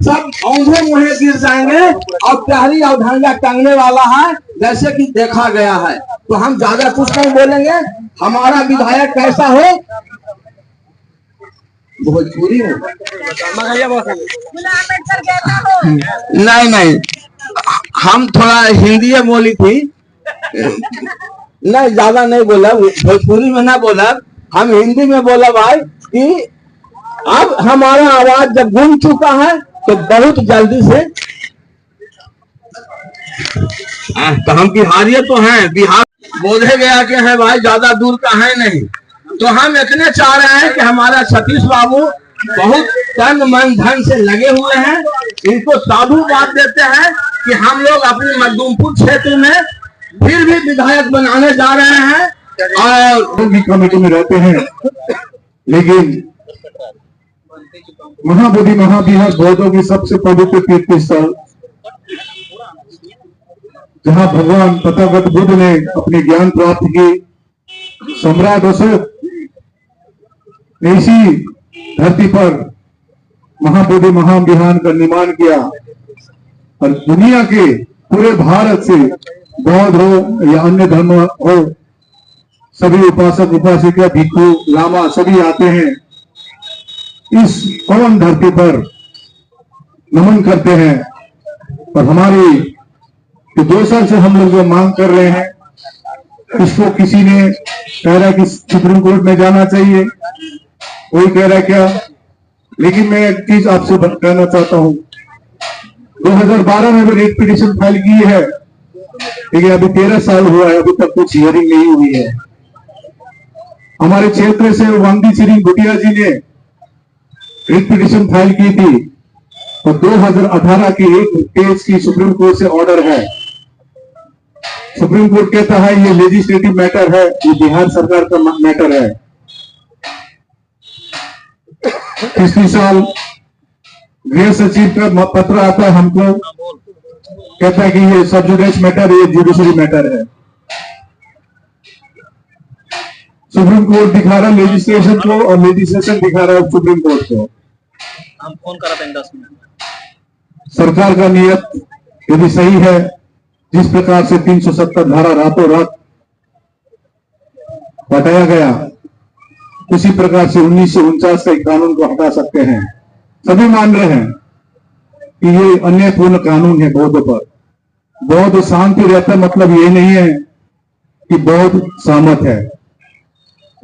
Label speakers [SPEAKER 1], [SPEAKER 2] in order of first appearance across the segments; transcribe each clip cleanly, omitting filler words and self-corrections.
[SPEAKER 1] सब औंधे मुहे गिर जाएंगे और प्यारी अवधारणा टांगने वाला है जैसे कि देखा गया है। तो हम ज्यादा कुछ नहीं बोलेंगे। हमारा विधायक कैसा हो, भोजपुरी में नहीं नहीं, हम थोड़ा हिंदी में बोली थी, नहीं ज्यादा नहीं बोला, भोजपुरी में ना बोला, हम हिंदी में बोला भाई कि अब हमारा आवाज जब गूंज चुका है तो बहुत जल्दी से, तो हम बिहारी तो हैं, बिहार बोधे गया के हैं भाई, ज्यादा दूर का है नहीं। तो हम इतने चाह रहे हैं कि हमारा सतीश बाबू बहुत तन मन धन से लगे हुए हैं, इनको साधु बात देते हैं कि हम लोग अपने मखदूमपुर क्षेत्र में फिर भी विधायक बनाने जा रहे हैं और
[SPEAKER 2] भी कमेटी में रहते हैं। लेकिन महाबोधि महाविहार बौद्धों की सबसे पवित्र तीर्थ स्थल, जहां भगवान तथागत बुद्ध ने अपने ज्ञान प्राप्त की, सम्राट अशोक ने इसी धरती पर महाबोधि महाविहार का निर्माण किया और दुनिया के पूरे भारत से बौद्ध हो या अन्य धर्म हो, सभी उपासक उपासिका भिक्षु लामा सभी आते हैं, इस पवन धरती पर नमन करते हैं। और हमारी जो 2 साल से हम लोग जो मांग कर रहे हैं, उसको किसी ने कह रहा है कि सुप्रीम कोर्ट में जाना चाहिए, कोई कह रहा है क्या। लेकिन मैं एक चीज आपसे कहना चाहता हूं, 2012 में भी रेट पिटीशन फाइल की है, लेकिन अभी 13 साल हुआ है, अभी तक कुछ हियरिंग नहीं हुई है। हमारे क्षेत्र से वांगी सिरिंग भुटिया जी ने रेट पिटीशन फाइल की थी और 2018 की एक केस की सुप्रीम कोर्ट से ऑर्डर है। सुप्रीम कोर्ट कहता है ये लेजिस्लेटिव मैटर है, ये बिहार सरकार का मैटर है। पिछले साल गृह सचिव का पत्र आता है हमको, कहता है कि ये सब जुडिस मैटर, ये जुडिशरी मैटर है। सुप्रीम कोर्ट दिखा रहा है लेजिस्लेशन को और लेजिस्लेशन दिखा रहा है सुप्रीम कोर्ट को।
[SPEAKER 3] हम फोन करा था 10 मिनट।
[SPEAKER 2] सरकार का नियत यदि सही है, जिस प्रकार से 370 धारा रातों रात हटाया गया, उसी प्रकार से 1949 का कानून को हटा सकते हैं। सभी मान रहे हैं कि ये अन्यायपूर्ण कानून है बौद्ध पर। बौद्ध शांति रहता मतलब ये नहीं है कि बौद्ध सहमत है।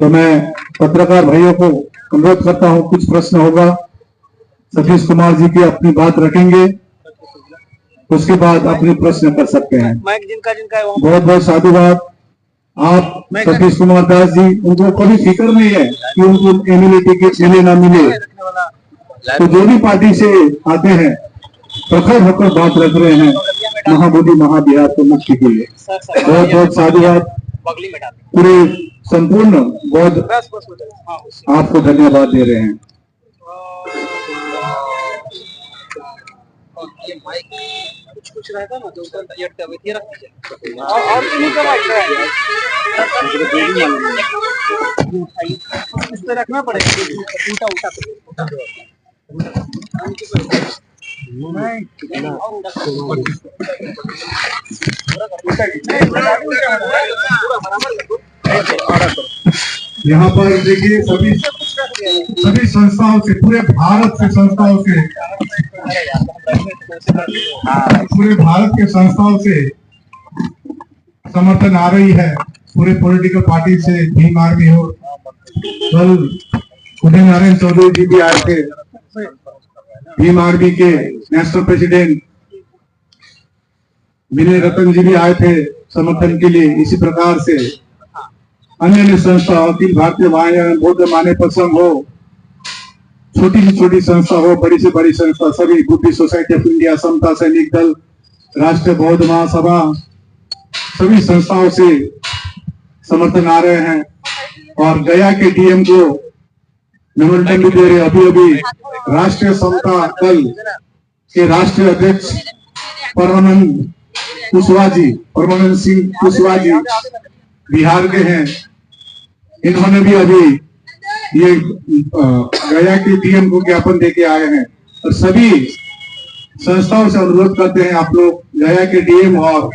[SPEAKER 2] तो मैं पत्रकार भाइयों को अनुरोध करता हूं, कुछ प्रश्न होगा, सतीश कुमार जी की अपनी बात रखेंगे, उसके बाद अपने प्रश्न कर सकते हैं। बहुत बहुत साधुवाद। आप सतीश कुमार दास जी, उनको कभी फिक्र नहीं है कि उनको एमएलए टिकट मिले ना मिले, तो जो भी पार्टी से आते हैं प्रखर होकर बात रख रहे हैं महाबोधि महाविहार को मुक्ति के लिए। बहुत बहुत साधुवाद। पूरे संपूर्ण बौद्ध आपको धन्यवाद दे रहे हैं।
[SPEAKER 3] ये माइक कुछ रहता ना तो ऊपर ये रख दीजिए और नहीं करा इस पे रखना पड़ेगा, उल्टा उल्टा
[SPEAKER 2] यहाँ पर देखिए सभी संस्थाओं से, पूरे भारत के संस्थाओं से, पूरे भारत के संस्थाओं से समर्थन आ रही है। पूरे पॉलिटिकल पार्टी से, भीम आर्मी हो, कल उदय नारायण चौधरी जी भी आए थे, भीम आर्मी के नेशनल प्रेसिडेंट विनय रतन जी भी आए थे समर्थन के लिए। इसी प्रकार से अन्य संस्था, अखिल भारतीय वायुयान बौद्ध माने पसंद हो, छोटी से छोटी संस्था हो, बड़ी से बड़ी संस्था, सभी बुद्धिस्ट सोसाइटी ऑफ इंडिया, समता सैनिक दल, राष्ट्रीय बौद्ध महासभा, सभी संस्थाओं से समर्थन आ रहे हैं। और गया के डीएम को मेमोरेंडम भी दे रहे। अभी अभी राष्ट्रीय समता दल के राष्ट्रीय अध्यक्ष परमानंद सिंह कुशवाहा जी बिहार के हैं, इन्होंने भी अभी ये गया के डीएम को ज्ञापन देके आए हैं। और सभी संस्थाओं से अनुरोध करते हैं आप लोग गया के डीएम और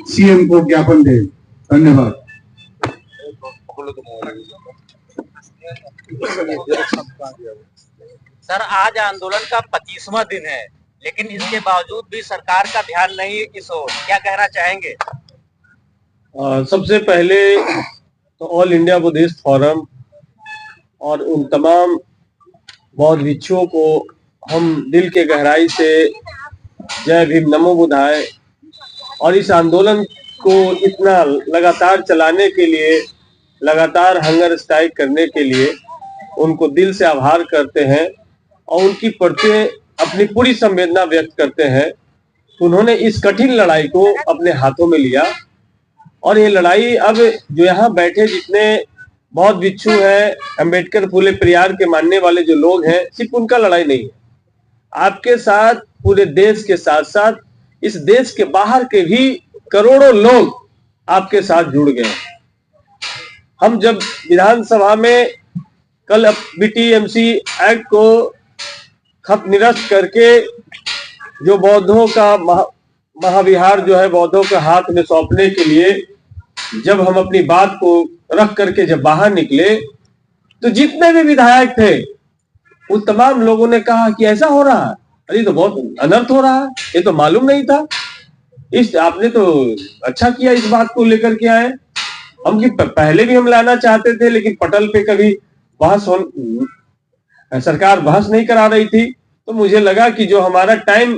[SPEAKER 2] सीएम को ज्ञापन दें। धन्यवाद।
[SPEAKER 3] सर, आज आंदोलन का 25वां दिन है, लेकिन इसके बावजूद भी सरकार का ध्यान नहीं है इस ओर, क्या कहना चाहेंगे?
[SPEAKER 4] सबसे पहले तो ऑल इंडिया बुद्धिस्ट फोरम और उन तमाम बौद्ध भिक्षुओं को हम दिल के गहराई से जय भीम नमो बुद्धाय, और इस आंदोलन को इतना लगातार चलाने के लिए, लगातार हंगर स्ट्राइक करने के लिए उनको दिल से आभार करते हैं और उनकी प्रति अपनी पूरी संवेदना व्यक्त करते हैं। उन्होंने इस कठिन लड़ाई को अपने हाथों में लिया और ये लड़ाई अब जो यहाँ बैठे जितने बौद्ध भिक्षु हैं, अंबेडकर फूले पेरियार के मानने वाले जो लोग हैं, सिर्फ उनका लड़ाई नहीं है, आपके साथ पूरे देश के साथ साथ इस देश के बाहर के भी करोड़ों लोग आपके साथ जुड़ गए। हम जब विधानसभा में कल बीटीएमसी एक्ट को खत निरस्त करके जो बौद्धों का महाविहार जो है बौद्धों के हाथ में सौंपने के लिए जब हम अपनी बात को रख करके जब बाहर निकले, तो जितने भी विधायक थे उन तमाम लोगों ने कहा कि ऐसा हो रहा है, अरे तो बहुत अनर्थ हो रहा है, ये तो मालूम नहीं था, इस आपने तो अच्छा किया इस बात को लेकर के आए। हम कि पहले भी हम लाना चाहते थे, लेकिन पटल पे कभी सरकार बहस नहीं करा रही थी, तो मुझे लगा कि जो हमारा टाइम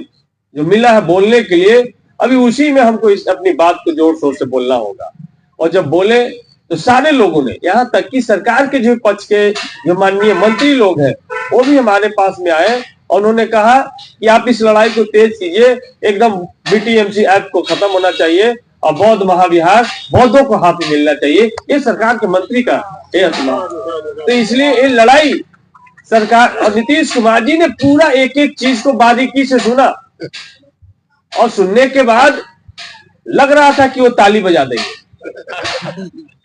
[SPEAKER 4] जो मिला है बोलने के लिए, अभी उसी में हमको अपनी बात को जोर शोर से बोलना होगा। और जब बोले तो सारे लोगों ने, यहाँ तक कि सरकार के जो पक्ष के जो माननीय मंत्री लोग हैं वो भी हमारे पास में आए और उन्होंने कहा कि आप इस लड़ाई को तेज कीजिए, एकदम बीटीएमसी एक्ट को खत्म होना चाहिए और बौद्ध महाविहार बौद्धों को हाथ में मिलना चाहिए। ये सरकार के मंत्री का तो इसलिए ये लड़ाई सरकार और नीतीश कुमार जी ने पूरा एक एक चीज को बारीकी से सुना और सुनने के बाद लग रहा था कि वो ताली बजा देंगे।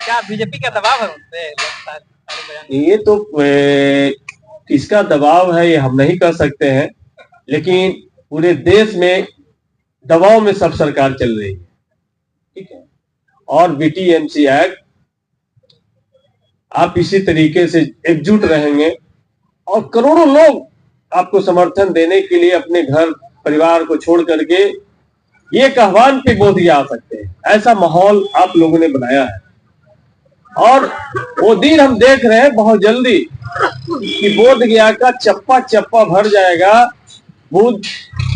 [SPEAKER 3] क्या बीजेपी का दबाव है उन पे?
[SPEAKER 4] ये तो किसका दबाव है ये हम नहीं कह सकते हैं, लेकिन पूरे देश में दबाव में सब सरकार चल रही है, ठीक है। और बीटीएमसी एक्ट आप इसी तरीके से एकजुट रहेंगे और करोड़ों लोग आपको समर्थन देने के लिए अपने घर परिवार को छोड़ करके ये आह्वान पे बोध गया आ सकते हैं, ऐसा माहौल आप लोगों ने बनाया है। और वो दिन हम देख रहे हैं बहुत जल्दी कि बोध गया का चप्पा चप्पा भर जाएगा बुद्ध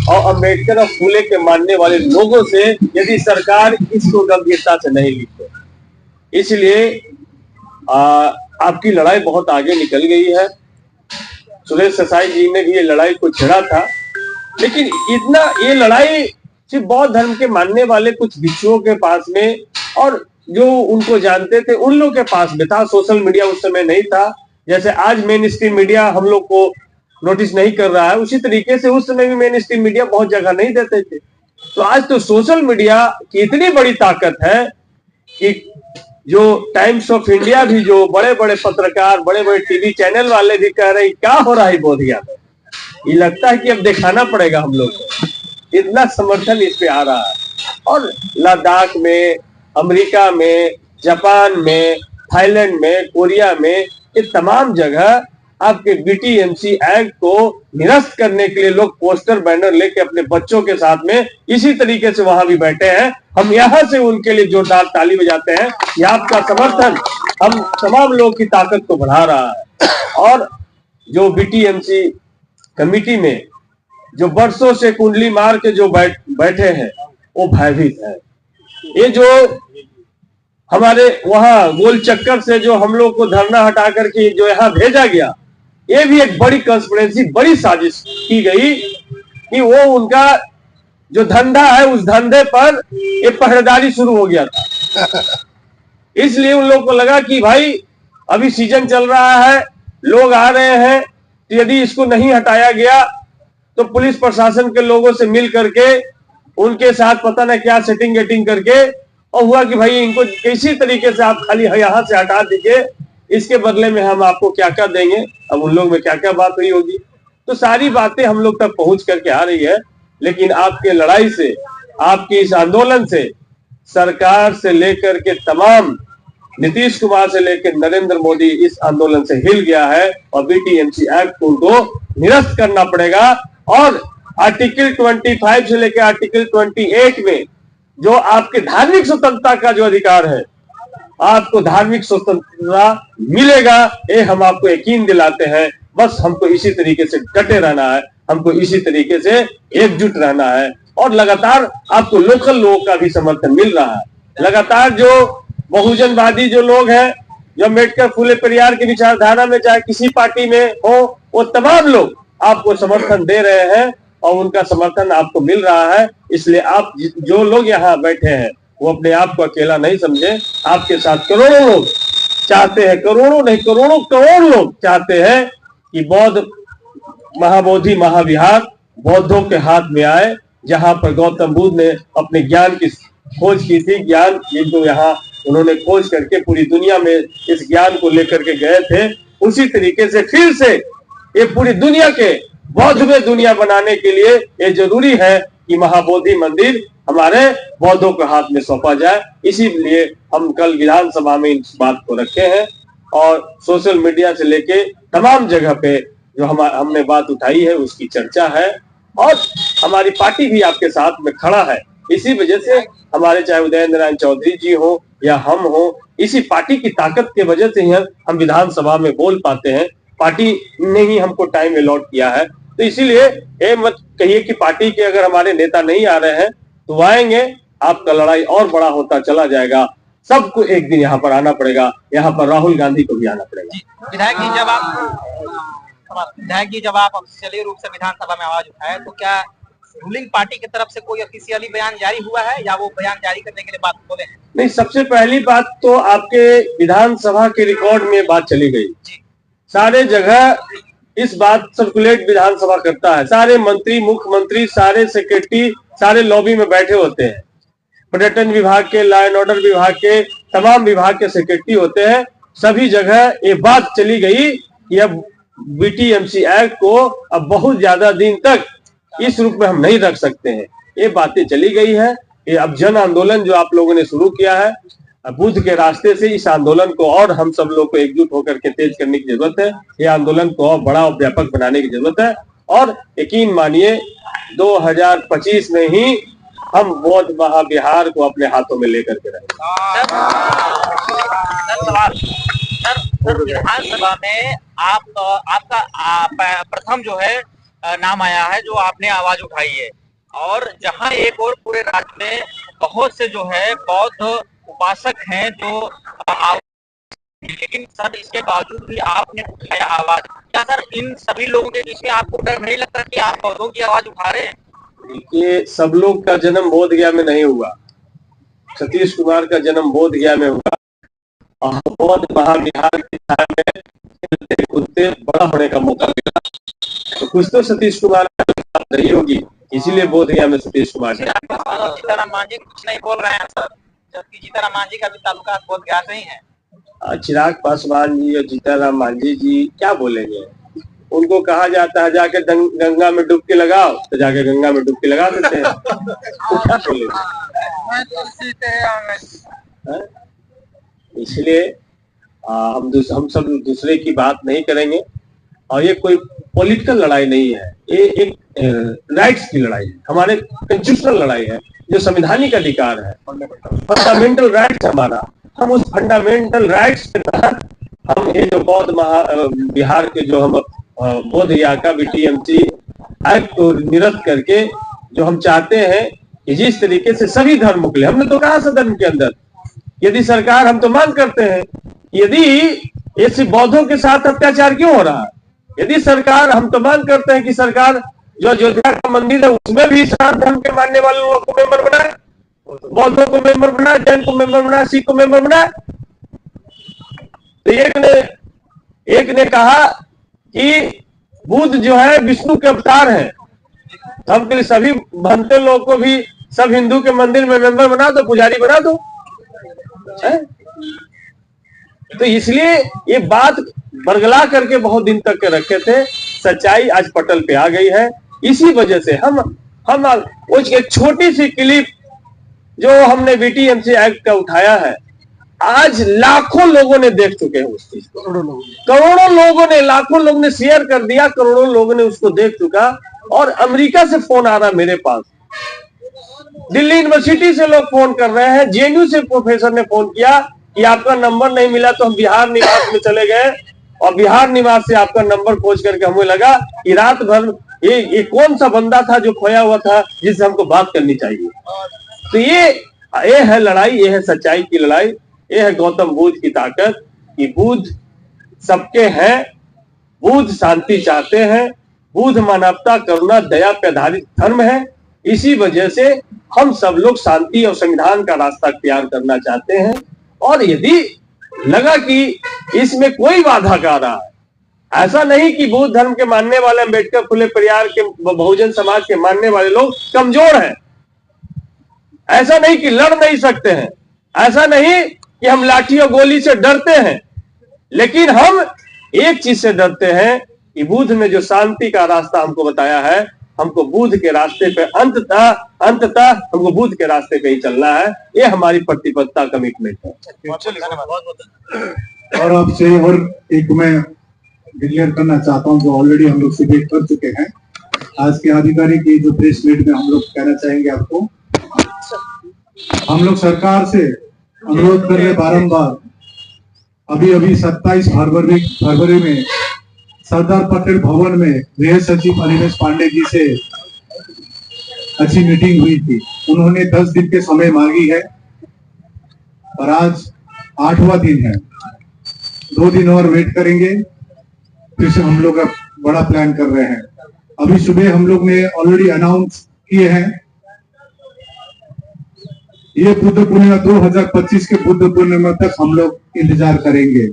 [SPEAKER 4] और अंबेडकर और फूले के मानने वाले लोगों से, यदि सरकार इसको गंभीरता से नहीं लेती। इसलिए आपकी लड़ाई बहुत आगे निकल गई है। सुरेश ससाई जी ने भी ये लड़ाई को छेड़ा था, लेकिन इतना ये लड़ाई सिर्फ बौद्ध धर्म के मानने वाले कुछ भिक्षुओं के पास में और जो उनको जानते थे उन लोगों के पास में था। सोशल मीडिया उस समय नहीं था, जैसे आज मेन स्ट्रीम मीडिया हम लोग को नोटिस नहीं कर रहा है, उसी तरीके से उस समय भी मेन स्ट्रीम मीडिया बहुत जगह नहीं देते थे। तो आज तो सोशल मीडिया की इतनी बड़ी ताकत है कि जो टाइम्स ऑफ इंडिया भी, जो बड़े बड़े पत्रकार, बड़े बड़े टीवी चैनल वाले भी कह रहे हैं क्या हो रहा है बोधिया में, ये लगता है कि अब दिखाना पड़ेगा हम लोग को, इतना समर्थन इस पे आ रहा है। और लद्दाख में, अमेरिका में, जापान में, थाईलैंड में, कोरिया में, ये तमाम जगह आपके बीटीएमसी एक्ट को निरस्त करने के लिए लोग पोस्टर बैनर लेके अपने बच्चों के साथ में इसी तरीके से वहां भी बैठे हैं। हम यहां से उनके लिए जोरदार ताली बजाते हैं। यह आपका समर्थन हम तमाम लोगों की ताकत को बढ़ा रहा है। और जो बीटीएमसी कमिटी में जो बरसों से कुंडली मार के जो बैठे हैं वो भयभीत है। ये जो हमारे वहां गोल चक्कर से जो हम लोग को धरना हटा करके जो यहाँ भेजा गया, ये भी एक बड़ी कंस्पिरेसी, बड़ी साजिश की गई कि वो उनका जो धंधा है उस धंधे पर ये पहरेदारी शुरू हो गया था। इसलिए उन लोग को लगा कि भाई अभी सीजन चल रहा है, लोग आ रहे हैं, तो यदि इसको नहीं हटाया गया तो पुलिस प्रशासन के लोगों से मिल करके उनके साथ पता ना क्या सेटिंग गेटिंग करके और हुआ कि भाई इनको किसी तरीके से आप खाली यहाँ से हटा दीजिए, इसके बदले में हम आपको क्या क्या देंगे। अब उन लोग में क्या क्या बात हुई होगी, तो सारी बातें हम लोग तक पहुंच करके आ रही है। लेकिन आपके लड़ाई से, आपकी इस आंदोलन से सरकार से लेकर के तमाम, नीतीश कुमार से लेकर नरेंद्र मोदी इस आंदोलन से हिल गया है और बीटीएमसी एक्ट को उनको निरस्त करना पड़ेगा। और आर्टिकल 25 से लेकर आर्टिकल 28 में जो आपके धार्मिक स्वतंत्रता का जो अधिकार है, आपको धार्मिक स्वतंत्रता मिलेगा, ये हम आपको यकीन दिलाते हैं। बस हमको इसी तरीके से डटे रहना है, हमको इसी तरीके से एकजुट रहना है। और लगातार आपको लोकल लोगों का भी समर्थन मिल रहा है। लगातार जो बहुजनवादी जो लोग हैं, जो अम्बेडकर फुले पेरियार की विचारधारा में चाहे किसी पार्टी में हो, वो तमाम लोग आपको समर्थन दे रहे हैं और उनका समर्थन आपको मिल रहा है। इसलिए आप जो लोग यहाँ बैठे हैं वो अपने आप को अकेला नहीं समझे, आपके साथ करोड़ों लोग चाहते हैं, करोड़ों नहीं करोड़ों करोड़ लोग चाहते हैं कि बौद्ध महाबोधि महाविहार बौद्धों के हाथ में आए, जहां पर गौतम बुद्ध ने अपने ज्ञान की खोज की थी। ज्ञान जो यहाँ उन्होंने खोज करके पूरी दुनिया में इस ज्ञान को लेकर के गए थे, उसी तरीके से फिर से ये पूरी दुनिया के बौद्ध में दुनिया बनाने के लिए ये जरूरी है कि महाबोधि मंदिर हमारे बौद्धों के हाथ में सौंपा जाए। इसीलिए हम कल विधानसभा में इस बात को रखे हैं और सोशल मीडिया से लेके तमाम जगह पे जो हमने बात उठाई है उसकी चर्चा है और हमारी पार्टी भी आपके साथ में खड़ा है। इसी वजह से हमारे चाहे उदयेंद्र नारायण चौधरी जी हो या हम हो, इसी पार्टी की ताकत के वजह से ही हम विधानसभा में बोल पाते हैं। पार्टी ने ही हमको टाइम अलॉट किया है। तो इसीलिए ये मत कहिए कि पार्टी के अगर हमारे नेता नहीं आ रहे हैं तो आएंगे, आपका लड़ाई और बड़ा होता चला जाएगा। सबको एक दिन यहाँ पर आना पड़ेगा, यहाँ पर राहुल गांधी को भी आना पड़ेगा।
[SPEAKER 3] विधायक जी, जब आप ऑफिशियली रूप से विधानसभा में आवाज उठाए तो क्या रूलिंग पार्टी की तरफ से कोई ऑफिशियली बयान जारी हुआ है या वो बयान जारी करने के लिए बात बोले हैं?
[SPEAKER 4] नहीं, सबसे पहली बात तो आपके विधानसभा के रिकॉर्ड में बात चली गई। सारे जगह इस बात सर्कुलेट विधानसभा करता है, सारे मंत्री, मुख्यमंत्री, सारे सेक्रेटरी, सारे लॉबी में बैठे होते हैं। पर्यटन विभाग के, लॉ एंड ऑर्डर विभाग के, तमाम विभाग के सेक्रेटरी होते हैं। सभी जगह ये बात चली गई कि अब बीटीएमसी एक्ट को अब बहुत ज्यादा दिन तक इस रूप में हम नहीं रख सकते हैं। ये बातें चली गई है। ये अब जन आंदोलन जो आप लोगों ने शुरू किया है, बुद्ध के रास्ते से इस आंदोलन को और हम सब लोग को एकजुट होकर के तेज करने की जरूरत है। ये आंदोलन को और बड़ा और व्यापक बनाने की जरूरत है और यकीन मानिए 2025 में ही हम बौद्ध महाविहार को अपने हाथों में लेकर के रहेंगे।
[SPEAKER 3] सर, विधानसभा में आपका प्रथम जो है नाम आया है जो आपने आवाज उठाई है और जहां एक और पूरे राज्य में बहुत से जो है बौद्ध उपासक हैं जो लेकिन सर इसके बावजूद भी आपने उठाया आवाज। क्या सर इन सभी लोगों के बीच में आपको डर नहीं लगता कि आप बौद्धों की आवाज उठा रहे हैं?
[SPEAKER 4] देखिए, सब लोग का जन्म बोध गया में नहीं हुआ। सतीश कुमार का जन्म बोध गया में हुआ और बौद्ध महाविहार की छाया में उतने बड़ा होने का मौका मिला तो कुछ तो सतीश कुमार रही होगी, इसीलिए बोध गया में सतीश कुमार।
[SPEAKER 3] जीताराम मांझी कुछ नहीं बोल रहे हैं सर, जबकि जीताराम मांझी का भी ताल्लुका बोध गया से ही है।
[SPEAKER 4] चिराग पासवान जी और जीताराम मांझी जी क्या बोलेंगे? उनको कहा जाता है जाके गंगा में डुबकी लगाओ, तो जाके गंगा में डुबकी लगा देते हैं। तो क्या बोलेंगे? इसलिए हम सब दूसरे की बात नहीं करेंगे और ये कोई पॉलिटिकल लड़ाई नहीं है, ये एक राइट्स की लड़ाई है, हमारे कॉन्स्टिट्यूशनल लड़ाई है, जो संवैधानिक अधिकार है, फंडामेंटल राइट्स हमारा। हम उस फंडामेंटल राइट्स के तहत हम ये जो बौद्ध महाविहार के जो हम बौद्ध विहार का बीटीएमसी एक्ट को निरस्त करके जो हम चाहते हैं कि जिस तरीके से सभी धर्मों के लिए, हमने तो कहा सदन के अंदर, यदि सरकार, हम तो मांग करते हैं यदि ये सिर्फ बौद्धों के साथ अत्याचार क्यों हो रहा है, यदि सरकार, हम तो मांग करते हैं कि सरकार जो अयोध्या का मंदिर है उसमें भी सात धर्म के मानने वाले लोगों को मेंबर बनाए, बौद्धों को मेंबर बनाए, जैन को मेंबर बनाए, सिख को मेंबर बनाए। तो एक ने कहा कि बुद्ध जो है विष्णु के अवतार है, तो हम के लिए सभी भंते लोग को भी सब हिंदू के मंदिर में मेंबर बना दो, पुजारी बना दो। तो इसलिए ये बात बरगला करके बहुत दिन तक के रखे थे, सच्चाई आज पटल पे आ गई है। इसी वजह से हम हम वो एक छोटी सी क्लिप जो हमने बीटीएमसी एक्ट का उठाया है, आज लाखों लोगों ने देख चुके हैं उस चीज को, करोड़ों लोगों ने, लाखों लोगों ने शेयर कर दिया, करोड़ों लोगों ने उसको देख चुका। और अमेरिका से फोन आ रहा मेरे पास, दिल्ली यूनिवर्सिटी से लोग फोन कर रहे हैं, जेएनयू से प्रोफेसर ने फोन किया कि आपका नंबर नहीं मिला, तो हम बिहार निवास में चले गए और बिहार निवास से आपका नंबर खोज करके हमें लगा कि रात भर ये कौन सा बंदा था जो खोया हुआ था जिससे हमको बात करनी चाहिए। तो ये है लड़ाई, ये है सच्चाई की लड़ाई, ये है गौतम बुद्ध की ताकत कि बुद्ध सबके हैं, बुद्ध शांति चाहते हैं, बुद्ध मानवता, करुणा, दया पे आधारित धर्म है। इसी वजह से हम सब लोग शांति और संविधान का रास्ता अख्तियार करना चाहते हैं। और यदि लगा कि इसमें कोई बाधा आ रहा है, ऐसा नहीं कि बुद्ध धर्म के मानने वाले, अम्बेडकर फुले परिवार के, बहुजन समाज के मानने वाले लोग कमजोर हैं, ऐसा नहीं कि लड़ नहीं सकते हैं, ऐसा नहीं कि हम लाठी और गोली से डरते हैं, लेकिन हम एक चीज से डरते हैं कि बुद्ध ने जो शांति का रास्ता हमको बताया है, हमको बुद्ध के रास्ते पे अंततः हमको बुद्ध के रास्ते पे ही चलना है। ये हमारी प्रतिबद्धता, कमिटमेंट है।
[SPEAKER 2] और आपसे और एक मैं क्लियर करना चाहता हूं, जो ऑलरेडी हम लोग डिबेट कर चुके हैं। आज के आधिकारिक जो प्रेस मीट में हम लोग कहना चाहेंगे आपको, हम लोग सरकार से अनुरोध कर रहे बारंबार, अभी 27 फरवरी में सरदार पटेल भवन में गृह सचिव अनिमेष पांडे जी से अच्छी मीटिंग हुई थी। उन्होंने 10 दिन के समय मांगी है और आज 8वां दिन है। 2 दिन और वेट करेंगे, फिर से हम लोग अब बड़ा प्लान कर रहे हैं। अभी सुबह हम लोग ने ऑलरेडी अनाउंस किए हैं, ये बुद्ध पूर्णिमा 2025 के बुद्ध पूर्णिमा तक हम लोग इंतजार करेंगे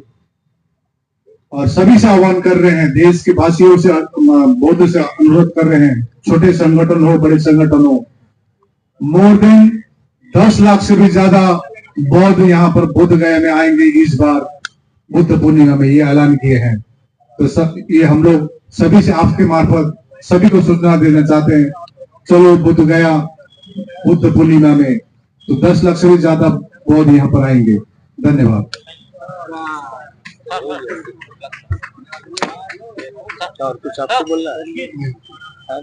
[SPEAKER 2] और सभी से आह्वान कर रहे हैं, देश के वासियों से, बौद्ध से अनुरोध कर रहे हैं, छोटे संगठन हो, बड़े संगठन हो, मोर देन 10 लाख से भी ज्यादा बौद्ध यहाँ पर बुद्ध गया में आएंगे इस बार बुद्ध पूर्णिमा में, ये ऐलान किए हैं। तो ये हम लोग सभी से आपके मार्फत सभी को सूचना देना चाहते हैं, चलो बुद्ध गया बुद्ध पूर्णिमा में, तो 10 लाख से भी ज्यादा बौद्ध यहाँ पर आएंगे। धन्यवाद।
[SPEAKER 4] और कुछ आपको बोलना है?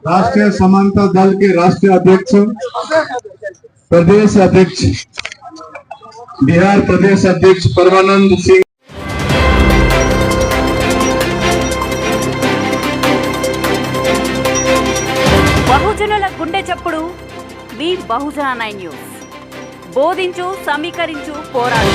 [SPEAKER 2] राष्ट्रीय समानता दल के राष्ट्रीय अध्यक्ष, प्रदेश अध्यक्ष, बिहार प्रदेश अध्यक्ष परमानंद सिंह।
[SPEAKER 5] బహుజనుల గుండె చప్పుడు మీ బహుజన 9 న్యూస్. బోధించు, సమీకరించు, పోరాడు.